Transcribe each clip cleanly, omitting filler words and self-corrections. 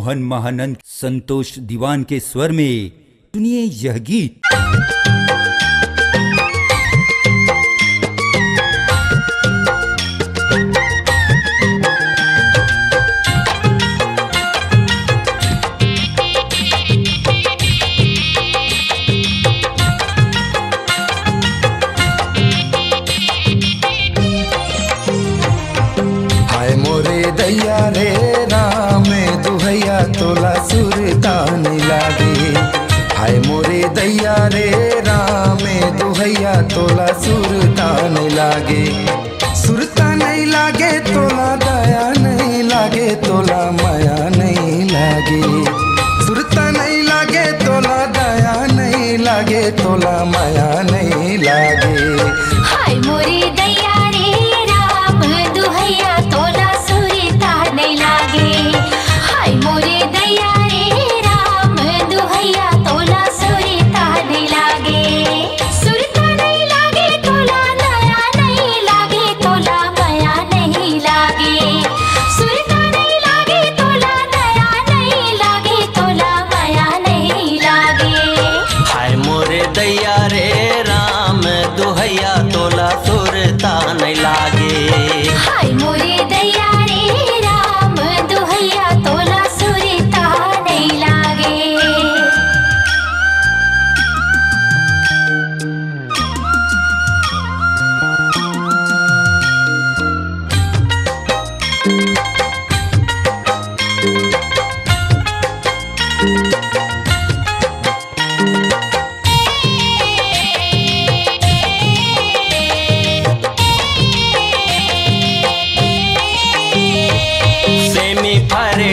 मोहन महानंद संतोष दीवान के स्वर में सुनिए यह गीत। दैया रे राम दुहैया तोला सुरतान लागे। हाय मोरे दैया रे राम दुहैया तोला सुरतान लागे। सुरता नहीं लागे तोला दया नहीं लागे तोला माया नहीं लागे। सुरता नहीं लागे तोला दया नहीं लागे तोला माया नहीं लागे। हाय मोरे दैया रे राम दुहैया तोला लागे। हाय मोरे दैया रे राम दुहैया तोला सुरता नहीं लागे। सुरता नहीं लागे तोला दया नहीं लागे तोला माया नहीं लागे। सुरता नहीं लागे तोला दया नहीं लागे तोला माया नहीं लागे। हाय मोरे दैया रे राम दुहैया तोला सुरता नहीं लागे। हाय मोरे दैया तोला सुरता नहीं लागे।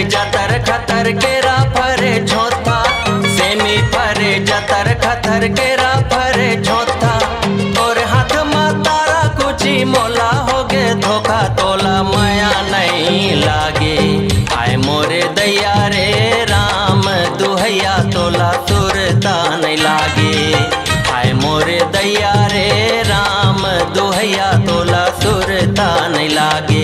जतर खतर केरा फरे झोता। सेमी फरे जतर खतर केरा फरे झोता। और हाथ में तारा कुची मोला होगे धोखा तोला माया नहीं लागे। हाय मोरे दैया रे राम दुहैया तोला सुरता नहीं लागे। हाय मोरे दैया रे राम दुहैया तोला सुरता नहीं लागे।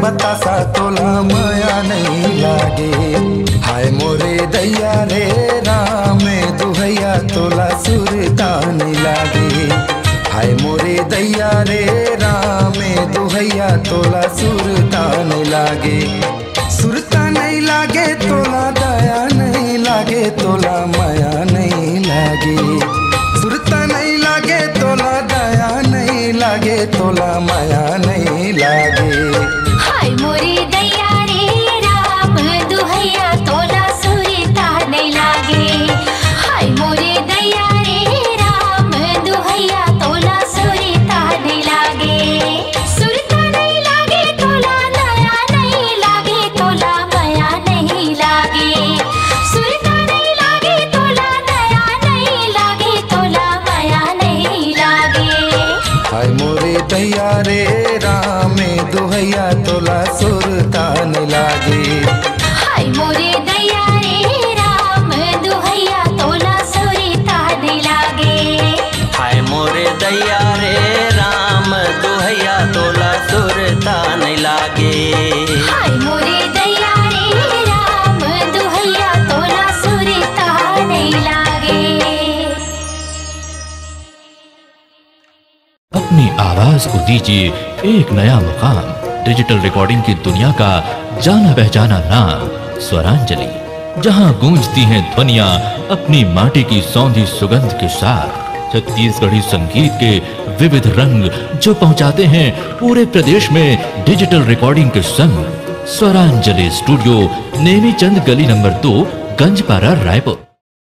बतासा तोला माया नहीं लागे। हाय मोरे दैया रे राम दुहैया तोला सुरता नहीं लागे। हाय मोरे दैया रे राम दुहैया तोला सुरता नहीं लागे। सुरता नहीं लागे तोला दया नहीं लागे तोला माया नहीं लागे। सुरता नहीं लागे तोला दया नहीं लागे तोला माया नहीं लागे। हाय मोरे दैया रे राम दुहैया तोला सुरता नहीं लागे। हाय मोरे दैया रे राम दुहैया तोला सुरता नहीं लागे। सुरता नहीं लागे तोला दया नहीं लागे तोला माया नहीं लागे। सुरता नहीं लागे तोला दया नहीं लागे तोला माया नहीं लागे। हाय मोरे दैया दैया रे राम दुहैया तोला सुरता नहीं लागे। हाय मोरे दैया रे राम दुहैया तोला सुरता नहीं लागे। अपनी आवाज को दीजिए एक नया मुकाम। डिजिटल रिकॉर्डिंग की दुनिया का जाना पहचाना नाम स्वरांजलि, जहां गूंजती हैं ध्वनियां अपनी माटी की सौंधी सुगंध के साथ। छत्तीसगढ़ी संगीत के विविध रंग जो पहुंचाते हैं पूरे प्रदेश में डिजिटल रिकॉर्डिंग के संग। स्वरांजलि स्टूडियो, नेमीचंद गली नंबर 2, गंजपारा, रायपुर।